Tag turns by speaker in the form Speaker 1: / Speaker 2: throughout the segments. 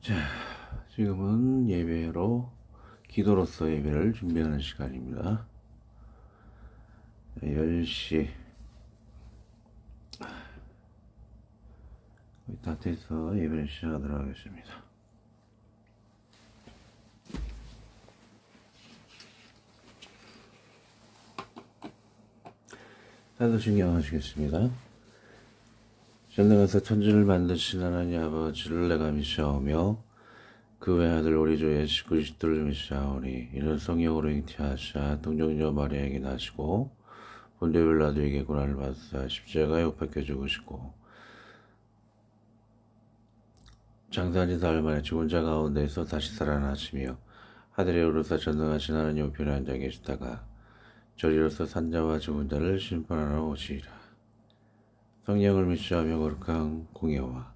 Speaker 1: 자, 지금은 예배로 기도로서 예배를 준비하는 시간입니다. 10시 거의 다 돼서 예배를 시작하도록 하겠습니다. 다들 신경하시겠습니다. 전능하사 천지를 만드신 하나님 아버지를 내가 믿사오며 그 외아들 우리 주 예수 그리스도를 믿사오니 이는 성령으로 잉태하사 동정녀 마리아에게 나시고 본디오 빌라도에게 고난을 받으사 십자가에 못 박혀 죽으시고 장사한 사흘 만에 죽은 자 가운데서 다시 살아나시며 하늘에 오르사 전능하신 하나님 우편에 앉아 계시다가 저리로서 산자와 죽은 자를 심판하러 오시리라. 성령을 믿사하며 거룩한 공예와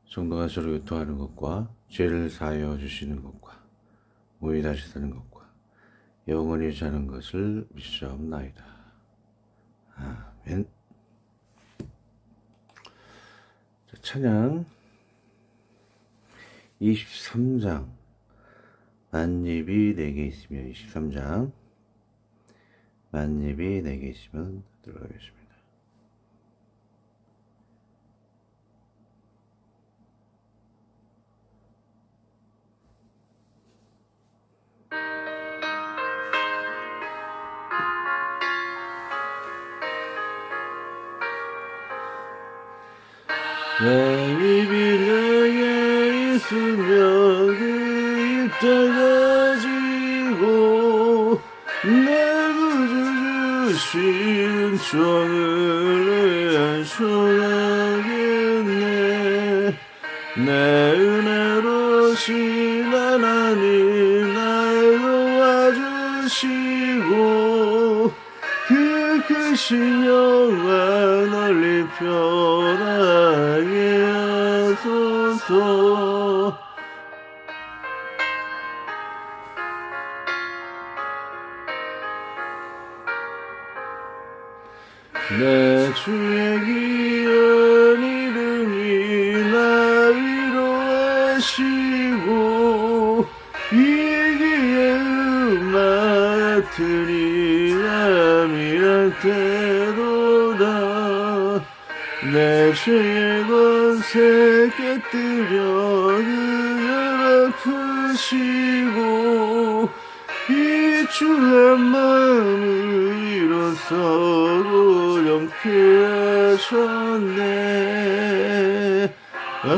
Speaker 1: 성도가 서로 교통하는 것과 죄를 사하여 주시는 것과 몸이 다시 사는 것과 영원히 사는 것을 믿사옵나이다. 아멘. 찬양 23장 만입이 4개 있으면 23장 만입이 4개 있으면 들어가겠습니다. 만입이 4개 있으면 그 입자가 지고 내 구주 주신 종을 안수하겠네. 내 은혜로신 하나님 날 도와주시고 그 크신 영광 널리 편하게 하소서. 내 주의 귀한 이름이 나 위로하시고 이 귀의 음악 같으니 남이랄 때로다. 내 죄의 권세 깨뜨려 그를 아프시고 이 주의 마음을 일어서고 영케 하셨네. 아멘.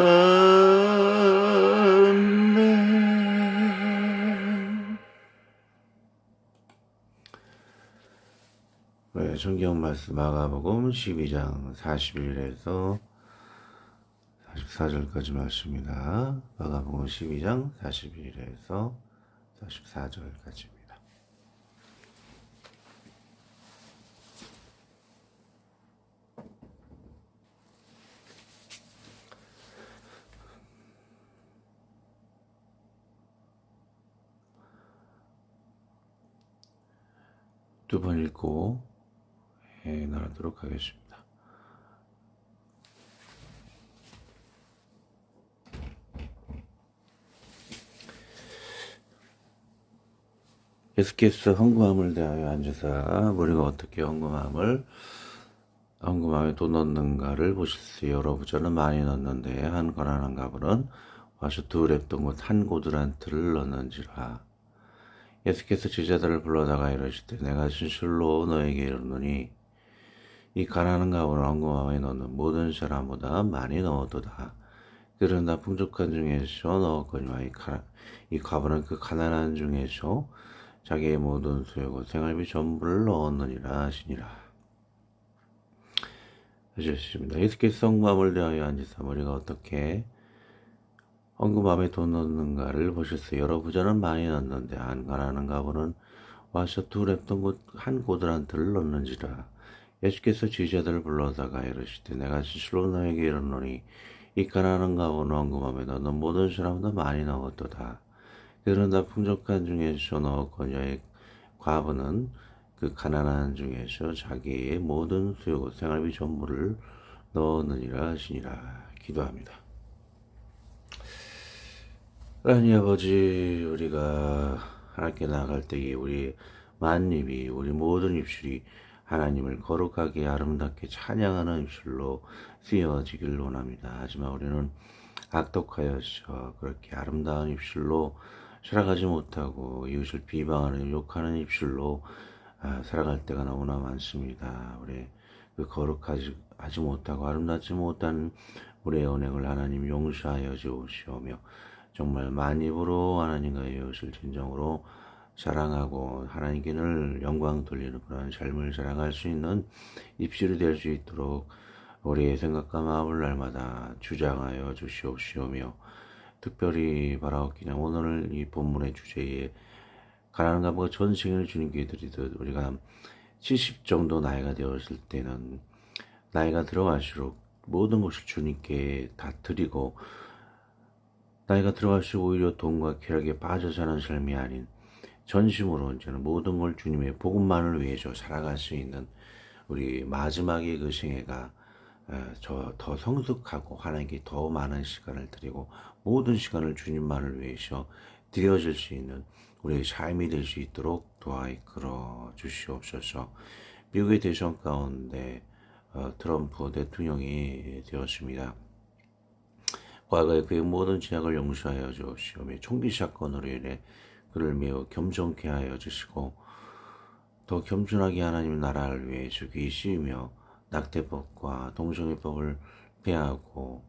Speaker 1: 네, 성경 말씀 마가복음 12장 41에서 44절까지 말씀입니다. 마가복음 12장 41에서 44절까지입니다. 두 번 읽고 나누도록 하겠습니다. 예수께서 헌금함을 대하여 앉으사 우리가 어떻게 헌금함에 돈 넣는가를 보실세. 여러 부자는 많이 넣는데 한 가난한 가부는 와서 두 랩동옷 한 고드란트를 넣는지라. 예수께서 제자들을 불러다가 이르시되 내가 진실로 너에게 이르노니 이 가난한 가부는 헌금함에 넣는 모든 사람보다 많이 넣었도다. 그러나 풍족한 중에서 넣었거니와 이 가부는 그 가난한 중에서 자기의 모든 수요고 생활비 전부를 넣었느니라 하시니라. 하셨습니다. 예수께서 헌금함을 대하여 앉으사 우리가 어떻게 헌금함에 돈 넣는가를 보셨어요. 여러 부자는 많이 넣는데 한 가난한 가부는 와서 두 랩동옷 한 고드란트를 넣는지라. 예수께서 제자들을 불러다가 이르시되 내가 진실로 너에게 이르노니 이 가난한 가부는 헌금함에 넣는 모든 사람보다 많이 넣었도다. 그러나 풍족한 중에서 넣었거니와 이 과부는 그 가난한 중에서 자기의 모든 수요고 생활비 전부를 넣었느니라 하시니라. 기도합니다. 하나님 아버지, 우리가 하나님께 나아갈 때에 우리 만입이, 우리 모든 입술이 하나님을 거룩하게 아름답게 찬양하는 입술로 쓰여지길 원합니다. 하지만 우리는 악독하여서 그렇게 아름다운 입술로 살아가지 못하고 이웃을 비방하는 욕하는 입술로 살아갈 때가 너무나 많습니다. 우리 그 거룩하지 못하고 아름답지 못한 우리의 언행을 하나님 용서하여 주시오며 정말 만입으로 하나님과 이웃을 진정으로 사랑하고 하나님께 늘 영광 돌리는 그런 삶을 자랑할 수 있는 입술이 될 수 있도록 우리의 생각과 마음을 날마다 주장하여 주시옵시오며 특별히 바라옵기는 오늘 이 본문의 주제에 가난한 가부가 전생을 주님께 드리듯 우리가 70 정도 나이가 되었을 때는 나이가 들어갈수록 모든 것을 주님께 다 드리고 나이가 들어갈수록 오히려 돈과 쾌락에 빠져 사는 삶이 아닌 전심으로 이제는 모든 걸 주님의 복음만을 위해서 살아갈 수 있는 우리 마지막의 그 생애가 더 성숙하고 하나님께 더 많은 시간을 드리고 모든 시간을 주님만을 위해서 드려질 수 있는 우리의 삶이 될 수 있도록 도와 이끌어 주시옵소서. 미국의 대선 가운데 트럼프 대통령이 되었습니다. 과거에 그의 모든 죄악을 용서하여 주시오며 총기 사건으로 인해 그를 매우 겸손케 하여 주시고 더 겸손하게 하나님 나라를 위해 죽이시며 낙태법과 동성애법을 폐하고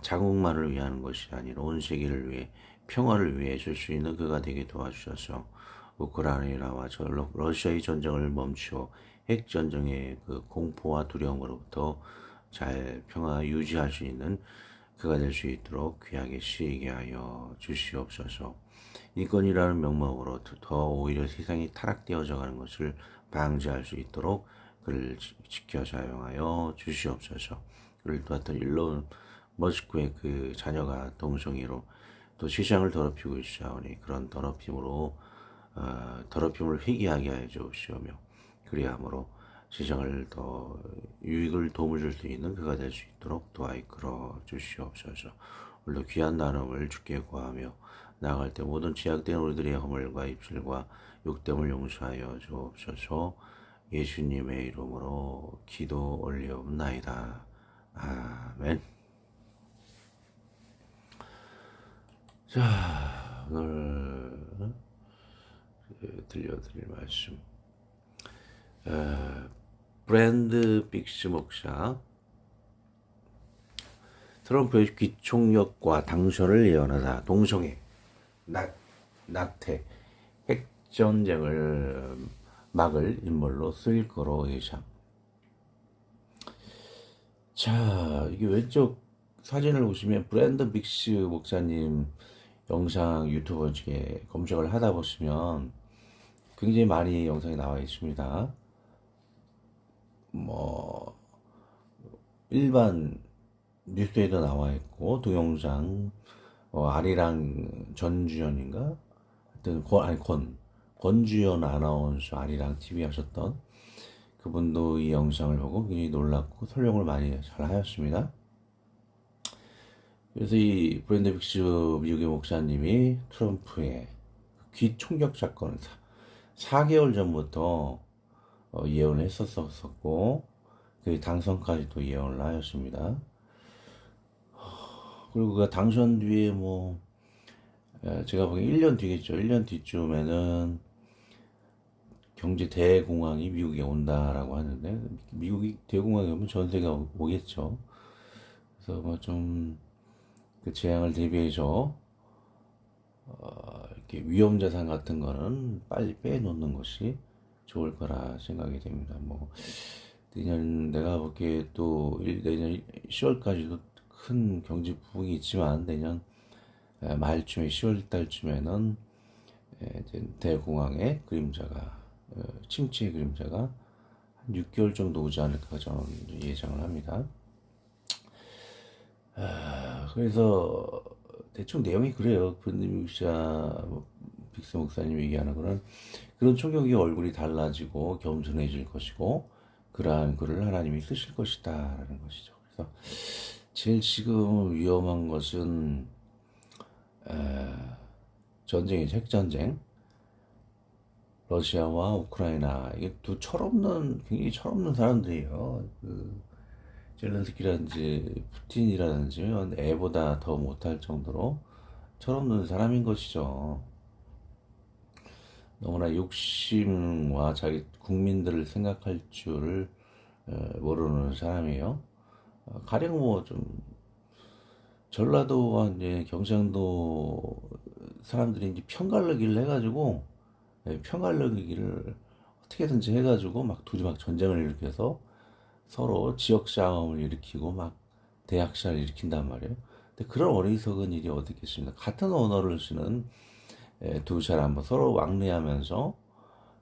Speaker 1: 자국만을 위하는 것이 아니라 온 세계를 위해 평화를 위해 줄 수 있는 그가 되게 도와주셔서 우크라이나와 러시아의 전쟁을 멈추어 핵전쟁의 그 공포와 두려움으로부터 잘 평화 유지할 수 있는 그가 될 수 있도록 귀하게 쓰이게 하여 주시옵소서. 인권이라는 명목으로 더 오히려 세상이 타락되어져 가는 것을 방지할 수 있도록 그를 지켜 사용하여 주시옵소서. 그를 도왔던 일론 머스크의 그 자녀가 동성애로 또 세상을 더럽히고 있사오니 그런 더럽힘을 회개하게 하여 주시오며 그리함으로 세상을 더 유익을 도움을 줄 수 있는 그가 될 수 있도록 도와 이끌어 주시옵소서. 오늘도 귀한 나눔을 주께 구하며 나아갈 때 모든 제약된 우리들의 허물과 입술과 욕됨을 용서하여 주옵소서. 예수님의 이름으로 기도 올리옵나이다. 아멘. 자, 오늘 들려드릴 말씀 브랜드 빅스 목사 트럼프의 귀총력과 당선을 예언하다 동성애, 낙태, 핵전쟁을 막을 인물로 쓰일 거로 예상. 자, 이게 왼쪽 사진을 보시면 브랜드 빅스 목사님 영상 유튜브 중에 검색을 하다 보시면 굉장히 많이 영상이 나와 있습니다. 뭐 일반 뉴스에도 나와 있고 동영상 아리랑 전주연인가 하여튼 권주연 아나운서 아리랑 TV 하셨던 그분도 이 영상을 보고 굉장히 놀랐고 설명을 많이 잘 하였습니다. 그래서 이 브랜드 빅스 미국의 목사님이 트럼프의 귀 총격 사건 4개월 전부터 예언을 했었고 그 당선까지도 예언을 하였습니다. 그리고 그가 당선 뒤에 제가 보기엔 1년 뒤겠죠. 1년 뒤쯤에는 경제 대공황이 미국에 온다라고 하는데 미국이 대공황이 오면 전 세계가 오겠죠. 그래서 좀 그 재앙을 대비해서 이렇게 위험자산 같은 거는 빨리 빼놓는 것이 좋을 거라 생각이 됩니다. 내년 내가 보기에 또 내년 10월까지도 큰 경제 부흥이 있지만 내년 말쯤에 10월 달쯤에는 대공황의 그림자가 침체의 그림자가 한 6개월 정도 오지 않을까 저는 예상을 합니다. 그래서 대충 내용이 그래요. 빅스 목사님 얘기하는 거는 그런 총격이 얼굴이 달라지고 겸손해질 것이고 그러한 글을 하나님이 쓰실 것이다 라는 것이죠. 그래서 제일 지금 위험한 것은 전쟁이죠. 핵전쟁. 러시아와 우크라이나 이게 두 철없는 굉장히 철없는 사람들이에요. 그 젤렌스키라든지 푸틴이라든지 애보다 더 못할 정도로 철없는 사람인 것이죠. 너무나 욕심과 자기 국민들을 생각할 줄을 모르는 사람이에요. 가령 뭐 좀 전라도와 이제 경상도 사람들이 이제 편갈르기를 해가지고 편갈르기를 어떻게든지 해가지고 막 둘이 막 전쟁을 일으켜서 서로 지역 싸움을 일으키고 막 대학살을 일으킨단 말이에요. 근데 그런 어리석은 일이 어디 있겠습니까? 같은 언어를 쓰는 두 사람, 뭐 서로 왕래하면서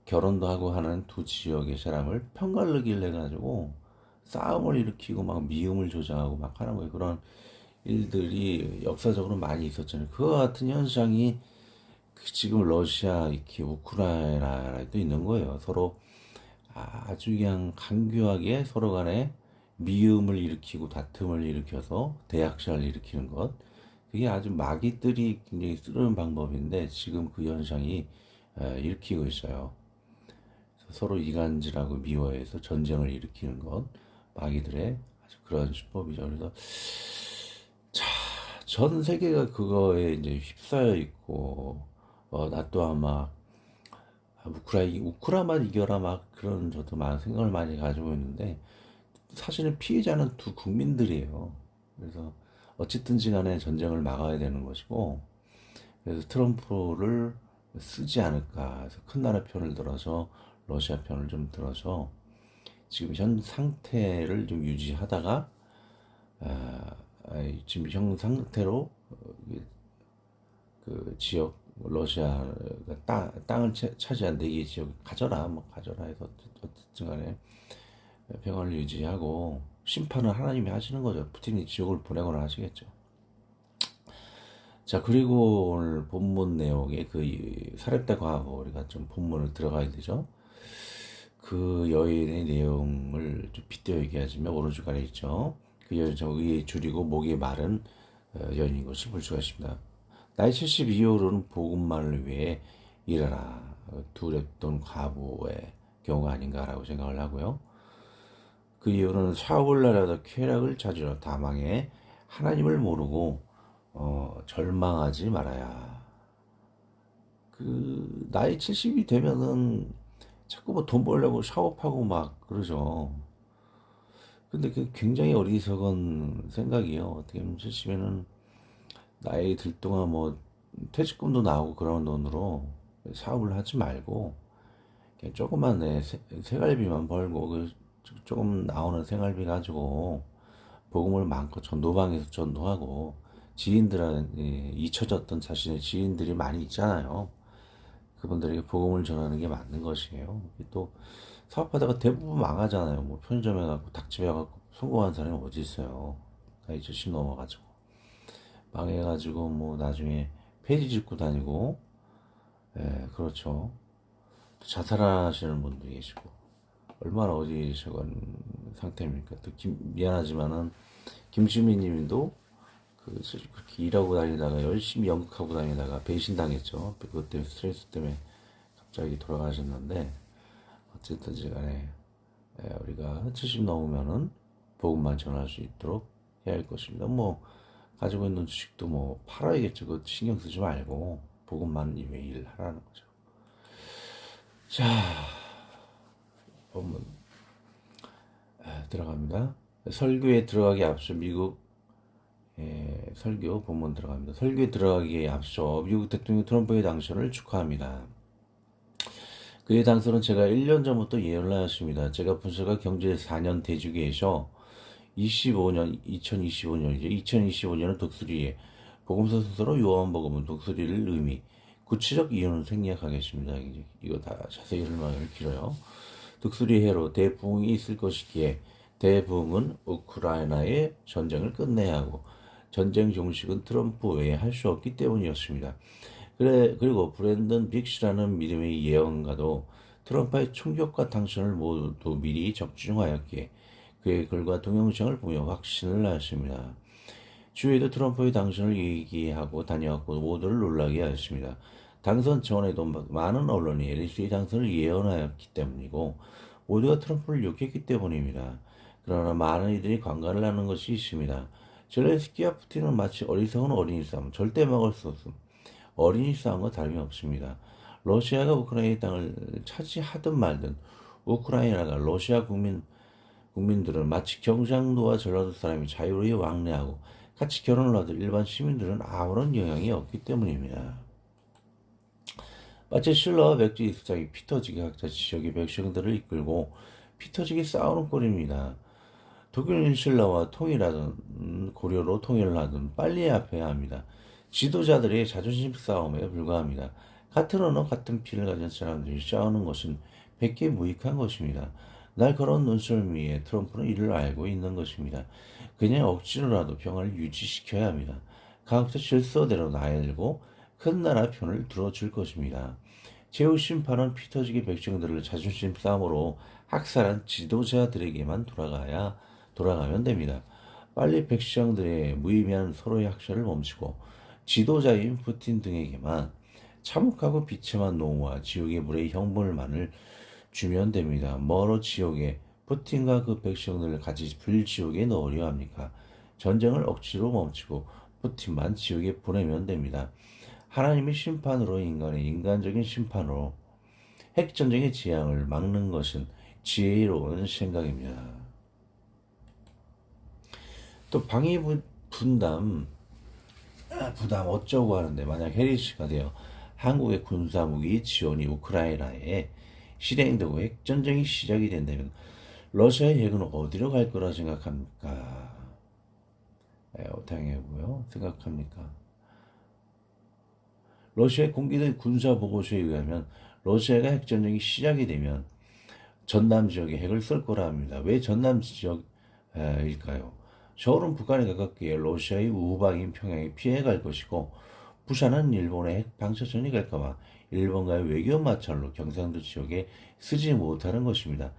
Speaker 1: 결혼도 하고 하는 두 지역의 사람을 편갈르기를 해가지고 싸움을 일으키고 막 미움을 조장하고 막 하는 거예요. 그런 일들이 역사적으로 많이 있었잖아요. 그와 같은 현상이 지금 러시아, 이렇게 우크라이나에도 있는 거예요. 서로 아주 그냥 간교하게 서로 간에 미움을 일으키고 다툼을 일으켜서 대학살을 일으키는 것. 그게 아주 마귀들이 굉장히 쓰는 방법인데 지금 그 현상이 일으키고 있어요. 서로 이간질하고 미워해서 전쟁을 일으키는 것. 마귀들의 아주 그런 수법이죠. 그래서 자, 전 세계가 그거에 이제 휩싸여 있고, 나 또한 막 우크라만 이겨라 막 그런 저도 많은 생각을 많이 가지고 있는데 사실은 피해자는 두 국민들이에요. 그래서 어쨌든지 간에 전쟁을 막아야 되는 것이고 그래서 트럼프를 쓰지 않을까 해서 큰 나라 편을 들어서 러시아 편을 좀 들어서 지금 현 상태를 좀 유지하다가 아, 지금 현 상태로 그 지역 러시아가 땅을 차지한 4개 지역 가져라 뭐 가져라 해서 어쨌든 간에 평화를 유지하고 심판은 하나님이 하시는 거죠. 푸틴이 지옥을 보내거나 하시겠죠. 자, 그리고 오늘 본문 내용에 그 사렙다 과거 우리가 좀 본문을 들어가야 되죠. 그 여인의 내용을 좀 빗대어 얘기하자면 오른쪽 아래 있죠. 그 여인 좀 의에 줄이고 목이 마른 여인인 것을 볼 수가 있습니다. 나이 70 이후로는 복음만을 위해 일하라. 두렵던 과부의 경우가 아닌가라고 생각을 하고요. 그 이유는 사업을 나라도 쾌락을 찾으러 다망해 하나님을 모르고 절망하지 말아야. 그 나이 70이 되면은 자꾸 뭐 돈 벌려고 사업하고 막 그러죠. 근데 그 굉장히 어리석은 생각이에요. 어떻게 보면 70에는 나이 들 동안 뭐 퇴직금도 나오고 그런 돈으로 사업을 하지 말고 그냥 조금만 내 생활비만 벌고 그 조금 나오는 생활비 가지고 복음을 많고 전도방에서 전도하고 지인들한테 잊혀졌던 자신의 지인들이 많이 있잖아요. 그분들에게 복음을 전하는 게 맞는 것이에요. 또 사업하다가 대부분 망하잖아요. 뭐 편의점에 가고 닭집에 가고 성공한 사람이 어디 있어요. 나이 70 넘어가지고 망해가지고 뭐 나중에 폐지 짓고 다니고 그렇죠. 자살하시는 분도 계시고 얼마나 어리석은 상태입니까? 또 미안하지만은 김시민님도 그렇게 일하고 다니다가 열심히 연극하고 다니다가 배신당했죠. 그것 때문에 스트레스 때문에 갑자기 돌아가셨는데 어쨌든지 간에 우리가 70 넘으면은 복음만 전할 수 있도록 해야 할 것입니다. 뭐 가지고 있는 주식도 뭐 팔아야겠죠. 그 신경 쓰지 말고 복음만 위해 일하라는 거죠. 자, 본문 들어갑니다. 설교에 들어가기 앞서 미국 설교 본문 들어갑니다. 설교에 들어가기에 앞서 미국 대통령 트럼프의 당선을 축하합니다. 그의 당선은 제가 1년 전부터 예언을 하였습니다. 제가 분석가 경제 4년 대주기에서 2025년이죠. 2025년은 독수리에 복음서 순서로 요한복음은 독수리를 의미 구체적 이유는 생략하겠습니다. 이거 다 자세히 설명을 길어요. 독수리 해로 대부흥이 있을 것이기에 대부흥은 우크라이나의 전쟁을 끝내야 하고 전쟁 종식은 트럼프 외에 할 수 없기 때문이었습니다. 그리고 브랜든 빅스라는 믿음의 예언가도 트럼프의 충격과 당선을 모두 미리 적중하였기에 그의 글과 동영상을 보며 확신을 하였습니다. 주위에도 트럼프의 당선을 얘기하고 다녀왔고 모두를 놀라게 하였습니다. 당선 전에도 많은 언론이 앨리스의 당선을 예언하였기 때문이고 모두가 트럼프를 욕했기 때문입니다. 그러나 많은 이들이 관가를 하는 것이 있습니다. 젤렌스키와 푸틴은 마치 어리석은 어린이 싸움, 절대 막을 수 없음. 어린이 싸움과 다름이 없습니다. 러시아가 우크라이나 땅을 차지하든 말든 우크라이나가 러시아 국민들은 마치 경상도와 전라도 사람이 자유로이 왕래하고 같이 결혼을 하던 일반 시민들은 아무런 영향이 없기 때문입니다. 마치 신라와 백제의 수장이 피터지게 각자 지역의 백성들을 이끌고 피터지게 싸우는 꼴입니다. 독일 신라와 통일하든 고려로 통일을 하든 빨리 합해야 합니다. 지도자들의 자존심 싸움에 불과합니다. 같은 언어, 같은 피를 가진 사람들이 싸우는 것은 백개 무익한 것입니다. 날카로운 눈썰미에 트럼프는 이를 알고 있는 것입니다. 그냥 억지로라도 평화를 유지시켜야 합니다. 각자 질서대로 나열고 큰 나라 편을 들어줄 것입니다. 제후 심판은 피터지기 백성들을 자존심 싸움으로 학살한 지도자들에게만 돌아가면 됩니다. 빨리 백성들의 무의미한 서로의 학살을 멈추고 지도자인 푸틴 등에게만 참혹하고 비참한 노무와 지옥의 불의 형벌만을 주면 됩니다. 뭐로 지옥에 푸틴과 그 백성들을 같이 불지옥에 넣으려 합니까? 전쟁을 억지로 멈추고 푸틴만 지옥에 보내면 됩니다. 하나님의 심판으로 인간의 인간적인 심판으로 핵전쟁의 재앙을 막는 것은 지혜로운 생각입니다. 또 방위 부담 어쩌고 하는데 만약 해리스가 되어 한국의 군사무기 지원이 우크라이나에 실행되고 핵전쟁이 시작이 된다면 러시아의 핵은 어디로 갈 거라 생각합니까? 당해고요. 생각합니까? 러시아의 공개된 군사보고서에 의하면 러시아가 핵전쟁이 시작이 되면 전남 지역에 핵을 쏠 거라 합니다. 왜 전남 지역일까요? 서울은 북한에 가깝기에 러시아의 우방인 평양에 피해갈 것이고 부산은 일본의 핵 방사선이 갈까봐 일본과의 외교 마찰로 경상도 지역에 쓰지 못하는 것입니다.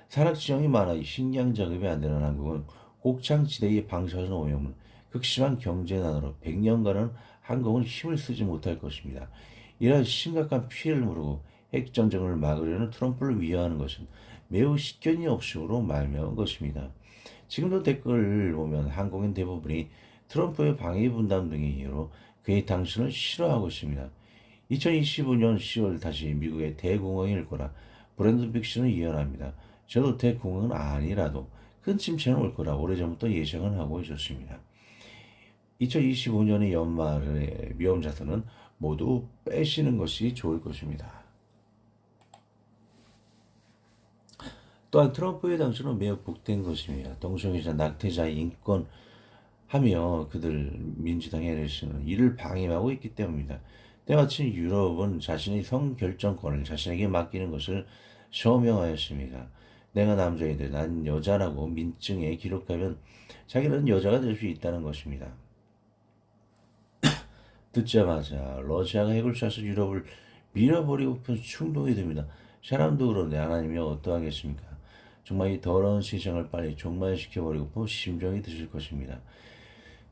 Speaker 1: 산악 지형이 많아 식량 작업이 안 되는 한국은 곡창지대의 방사선 오염은 극심한 경제난으로 100년간은 한국은 힘을 쓰지 못할 것입니다. 이러한 심각한 피해를 모르고 핵전쟁을 막으려는 트럼프를 위하는 것은 매우 식견이 없음으로 말미암은 것입니다. 지금도 댓글을 보면 한국인 대부분이 트럼프의 방위 분담 등의 이유로 그의 당선을 싫어하고 있습니다. 2025년 10월 다시 미국의 대공황이 올 거라 브랜든 빅슨은 예언합니다. 저도 대공황은 아니라도 큰 침체는 올 거라 오래전부터 예상을 하고 있었습니다. 2025년의 연말의 위험자산은 모두 빼시는 것이 좋을 것입니다. 또한 트럼프의 당선은 매우 복된 것입니다. 동성애자, 낙태자, 인권 하며 그들 민주당의 레시는 이를 방임하고 있기 때문입니다. 때마침 유럽은 자신의 성결정권을 자신에게 맡기는 것을 서명하였습니다. 내가 남자인데 난 여자라고 민증에 기록하면 자기는 여자가 될 수 있다는 것입니다. 듣자마자 러시아가 핵을 쏴서 유럽을 밀어버리고픈 충동이 듭니다. 사람도 그런데 하나님이 어떠하겠습니까? 정말 이 더러운 세상을 빨리 종말시켜버리고픈 심정이 드실 것입니다.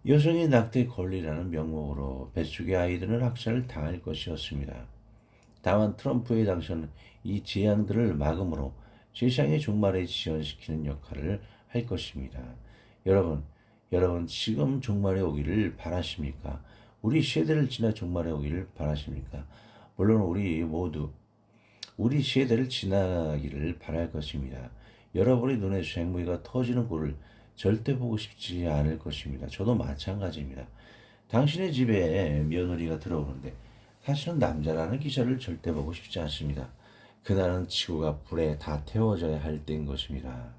Speaker 1: 여성의 낙태 권리라는 명목으로 뱃속의 아이들은 학살을 당할 것이었습니다. 다만 트럼프의 당선은 이 재앙들을 막음으로 세상의 종말에 지연시키는 역할을 할 것입니다. 여러분 지금 종말에 오기를 바라십니까? 우리 세대를 지나 종말에 오기를 바라십니까? 물론 우리 모두 우리 세대를 지나기를 바랄 것입니다. 여러분의 눈에 생무기가 터지는 꼴을 절대 보고 싶지 않을 것입니다. 저도 마찬가지입니다. 당신의 집에 며느리가 들어오는데 사실은 남자라는 기사를 절대 보고 싶지 않습니다. 그날은 지구가 불에 다 태워져야 할 때인 것입니다.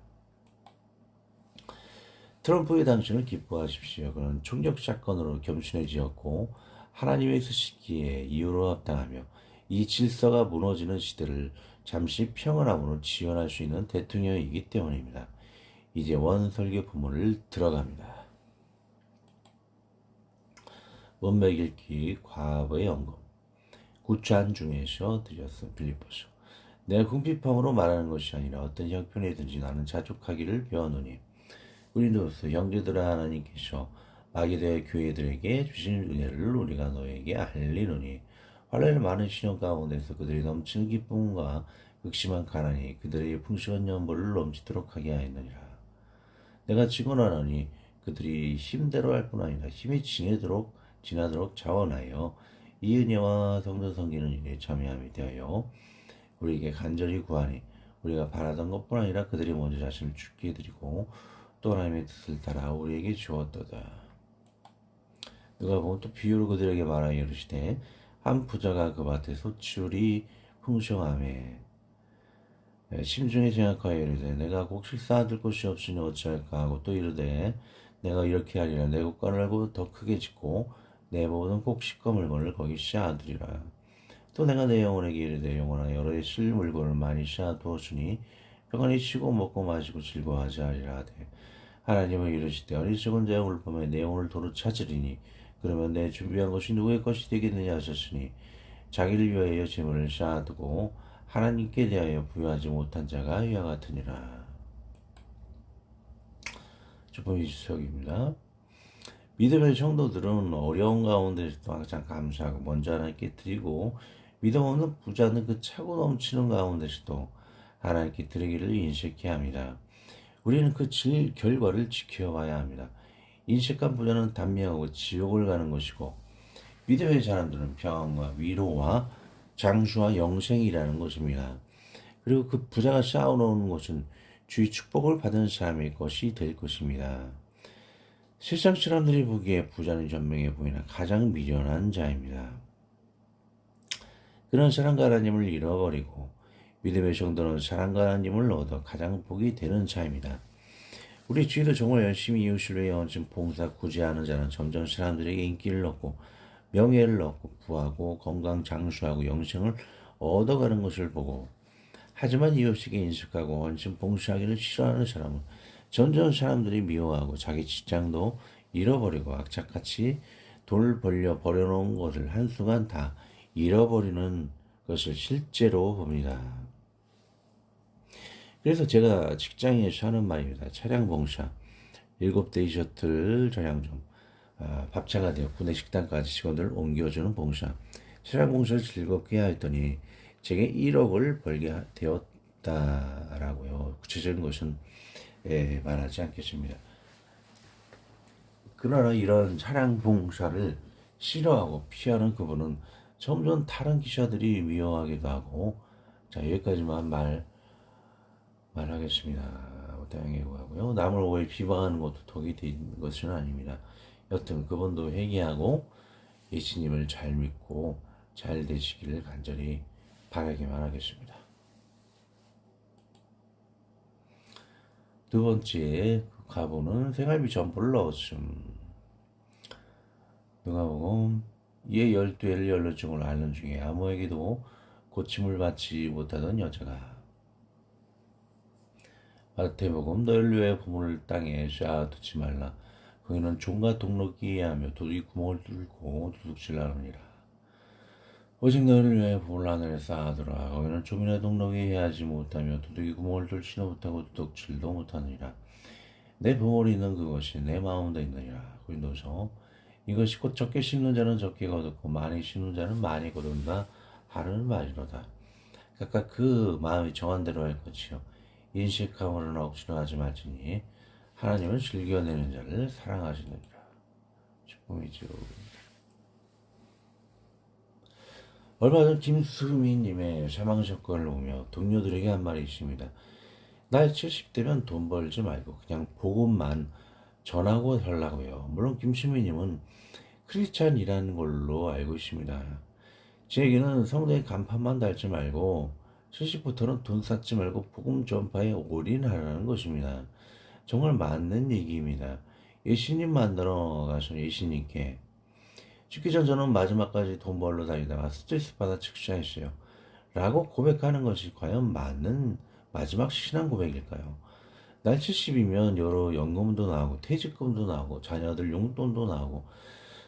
Speaker 1: 트럼프의 당선을 기뻐하십시오. 그는 총력 사건으로 겸손해지었고 하나님의 쓰시기에 이유로 합당하며 이 질서가 무너지는 시대를 잠시 평온함으로 지원할 수 있는 대통령이기 때문입니다. 이제 원설교 부문을 들어갑니다. 원맥 읽기 과거의 언급 9찬 중에서 드렸음 빌립보서 내가 궁핍함으로 말하는 것이 아니라 어떤 형편이든지 나는 자족하기를 배웠노니 우리도서 형제들아 하나님께서 마귀대 교회들에게 주신 은혜를 우리가 너에게 알리노니 환난이 많은 시련 가운데서 그들이 넘치는 기쁨과 극심한 가난이 그들의 풍성한 연보를 넘치도록 하게 하였느니라. 내가 직언하노니 그들이 힘대로 할 뿐 아니라 힘이 지나도록 자원하여 이 은혜와 성전 섬기는 일에 참여함이 되하여 우리에게 간절히 구하니 우리가 바라던 것뿐 아니라 그들이 먼저 자신을 죽게 드리고 또 하나님의 뜻을 따라 우리에게 주었도다. 누가 보면 또 비유로 그들에게 말하여 이르시되 한 부자가 그 밭에 소출이 풍성하매 심중에 생각하여 이르되 내가 곡 식사 얻을 곳이 없으니 어찌할까 하고 또 이르되 내가 이렇게 하리라 내 곡간을 알고 더 크게 짓고 내 모든 곡 식거 물건을 거기 씌어두리라. 또 내가 내 영혼에게 이르되 영혼아 여러 해 쓸 물건을 많이 씌어두었으니 평안히 쉬고 먹고 마시고 즐거워하자 하리라 하되 하나님은 이르시되 어리석은 자여 오늘 밤에 내 영혼을 도로 찾으리니 그러면 내 준비한 것이 누구의 것이 되겠느냐 하셨으니 자기를 위하여 재물을 쌓아두고 하나님께 대하여 부여하지 못한 자가 이와 같으니라. 첫 번째 지적입니다. 믿음의 성도들은 어려운 가운데서도 항상 감사하고 먼저 하나님께 드리고 믿음 없는 부자는 그 차고 넘치는 가운데서도 하나님께 드리기를 인식해야 합니다. 우리는 그 결과를 지켜봐야 합니다. 인식한 부자는 단명하고 지옥을 가는 것이고 믿음의 사람들은 평안과 위로와 장수와 영생이라는 것입니다. 그리고 그 부자가 쌓아놓은 것은 주의 축복을 받은 사람의 것이 될 것입니다. 세상 사람들이 보기에 부자는 전명해 보이나 가장 미련한 자입니다. 그런 사랑과 하나님을 잃어버리고 믿음의 성도는 사랑과 하나님을 얻어 가장 복이 되는 자입니다. 우리 주위도 정말 열심히 이웃을 위해 헌신 봉사 구제하는 자는 점점 사람들에게 인기를 얻고 명예를 얻고 부하고 건강 장수하고 영생을 얻어가는 것을 보고 하지만 이웃에게 인식하고 헌신 봉사하기를 싫어하는 사람은 점점 사람들이 미워하고 자기 직장도 잃어버리고 악착같이 돈을 버려놓은 것을 한순간 다 잃어버리는 것을 실제로 봅니다. 그래서 제가 직장에서 하는 말입니다. 차량 봉사, 7대의 셔틀 전향 중 밥차가 되어 구내 식당까지 직원들을 옮겨주는 봉사. 차량 봉사를 즐겁게 하였더니 제게 1억을 벌게 되었다라고요. 구체적인 것은 말하지 않겠습니다. 그러나 이런 차량 봉사를 싫어하고 피하는 그분은 점점 다른 기사들이 미워하기도 하고 자 여기까지만 말하겠습니다. 다양하게 하고요. 남을 오해 비방하는 것도 덕이 된 것은 아닙니다. 여튼 그분도 회개하고 예수님을 잘 믿고 잘 되시기를 간절히 바라기만 하겠습니다. 두 번째 가보는 생활비 전보를 넣었음. 누가복음 이에 12해를 연료증을 앓는 중에 아무에게도 고침을 받지 못하던 여자가 마태복음 너희를 위하여 보물을 땅에 쌓아두지 말라. 거기는 종과 동록이 하며 도둑이 구멍을 뚫고 도둑질하느니라. 오직 너희를 위하여 보물 하늘에 쌓아두라. 거기는 좀이나 동록이 해하지 못하며 도둑이 구멍을 뚫지도 못하고 도둑질도 못하느니라. 내 보물이 있는 그것이 내 마음도 있느니라. 고린도서 이것이 곧 적게 심는 자는 적게 거두고 많이 심는 자는 많이 거둔다 하는 말이로다. 각각 그 마음이 정한 대로 할 것이요 인식함으로는 억지로 하지 말지니 하나님은 즐겨내는 자를 사랑하시느니라. 축복이죠. 얼마 전 김수미님의 사망 사건을 보며 동료들에게 한 말이 있습니다. 나이 70대면 돈 벌지 말고 그냥 복음만 전하고 살라고요. 물론 김수미님은 크리스찬이라는 걸로 알고 있습니다. 제 얘기는 성도의 간판만 달지 말고 70부터는 돈 쌓지 말고 복음 전파에 올인하라는 것입니다. 정말 맞는 얘기입니다. 예수님 만나러 가서 예수님께 죽기 전 저는 마지막까지 돈 벌러 다니다가 스트레스 받아 즉사했어요. 라고 고백하는 것이 과연 맞는 마지막 신앙 고백일까요? 날 70이면 여러 연금도 나오고 퇴직금도 나오고 자녀들 용돈도 나오고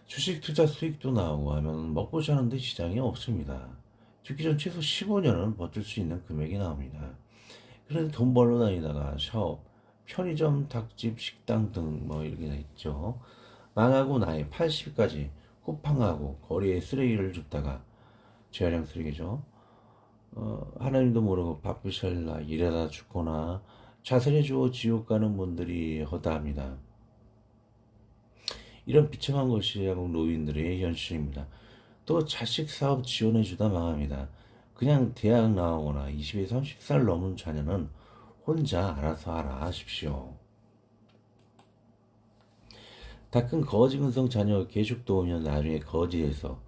Speaker 1: 주식 투자 수익도 나오고 하면 먹고 사는데 지장이 없습니다. 죽기 전 최소 15년은 버틸 수 있는 금액이 나옵니다. 그런데 돈 벌러 다니다가 샤업, 편의점, 닭집, 식당 등 뭐 이렇게 있죠. 망하고 나이 80까지 후팡하고 거리에 쓰레기를 줍다가 재활용 쓰레기죠. 하나님도 모르고 바쁘실라 일하다 죽거나 자살해 주어 지옥 가는 분들이 허다합니다. 이런 비참한 것이 한국 노인들의 현실입니다. 또 자식 사업 지원해 주다 망합니다. 그냥 대학 나오거나 20에 30살 넘은 자녀는 혼자 알아서 하라 하십시오. 다 큰 거지 근성 자녀 계속 도우면 나중에 거지에서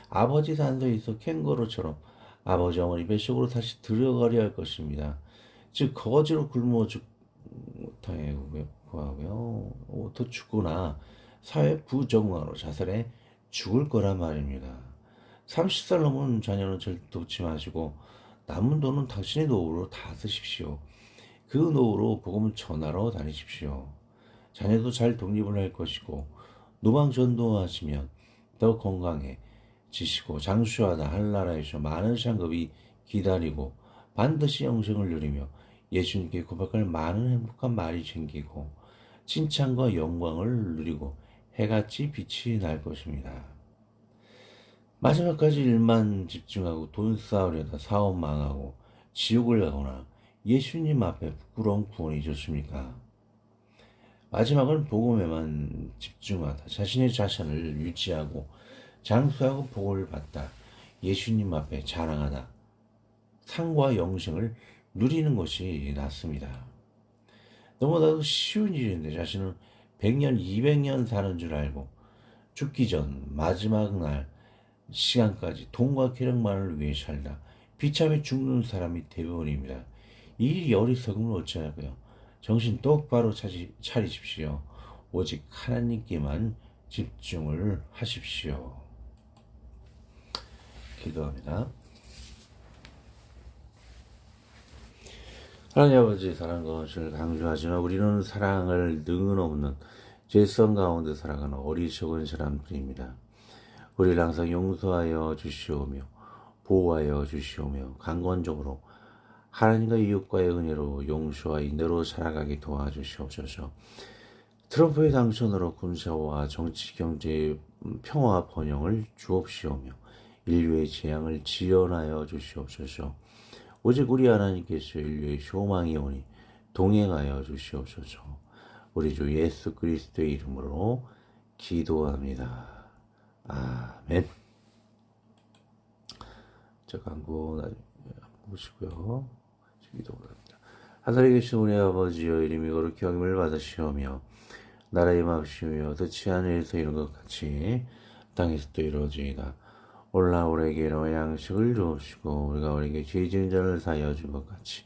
Speaker 1: 아버지 산소에서 캥거루처럼 아버지 어머니 뱃속으로 다시 들어가려 할 것입니다. 즉 거지로 굶어 죽고요. 또 죽거나 사회 부적응으로 자살해 죽을 거란 말입니다. 30살 넘은 자녀는 절대 돕지 마시고 남은 돈은 당신의 노후로 다 쓰십시오. 그 노후로 복음을 전하러 다니십시오. 자녀도 잘 독립을 할 것이고 노방 전도하시면 더 건강해지시고 장수하다 한나라에서 많은 상급이 기다리고 반드시 영생을 누리며 예수님께 고백할 많은 행복한 말이 생기고 칭찬과 영광을 누리고 해같이 빛이 날 것입니다. 마지막까지 일만 집중하고 돈 쌓으려다 사업 망하고 지옥을 가거나 예수님 앞에 부끄러운 구원이 좋습니까? 마지막은 복음에만 집중하다 자신의 자신을 유지하고 장수하고 복을 받다 예수님 앞에 자랑하다 상과 영생을 누리는 것이 낫습니다. 너무나도 쉬운 일인데 자신은 100년, 200년 사는 줄 알고 죽기 전 마지막 날 시간까지 돈과 쾌락만을 위해 살다 비참해 죽는 사람이 대부분입니다. 이 어리석음을 어찌하고요. 정신 똑바로 차리십시오. 오직 하나님께만 집중을 하십시오. 기도합니다. 하나님 아버지 사랑과 것을 강조하지만 우리는 사랑을 능은 없는 죄성 가운데 살아가는 어리석은 사람들입니다. 우리를 항상 용서하여 주시오며 보호하여 주시오며 강건적으로 하나님과 이웃과의 은혜로 용서와 인내로 살아가게 도와주시옵소서. 트럼프의 당선으로 군사와 정치 경제 평화 번영을 주옵시오며 인류의 재앙을 지연하여 주시옵소서. 오직 우리 하나님께서 인류의 소망이 오니 동행하여 주시옵소서. 우리 주 예수 그리스도의 이름으로 기도합니다. 아멘. 자, 광고 나중에 보시고요. 기도를 합니다. 하늘에 계신 우리 아버지여 이름이 거룩히 여김을 받으시오며 나라의 마음이며 뜻이 하늘에서 이룬 것 같이 땅에서도 이루어지이다. 오늘날 우리에게 이런 양식을 주옵시고 우리가 우리에게 죄 지은 자를 사하여 준 것 같이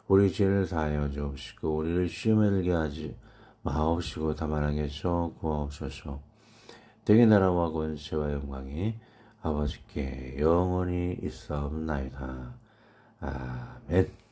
Speaker 1: 우리 죄를 사하여 주옵시고 우리를 시험에 들게 하지 마옵시고 다만 악에서 구하옵소서. 대개 나라와 권세와 영광이 아버지께 영원히 있사옵나이다. 아멘.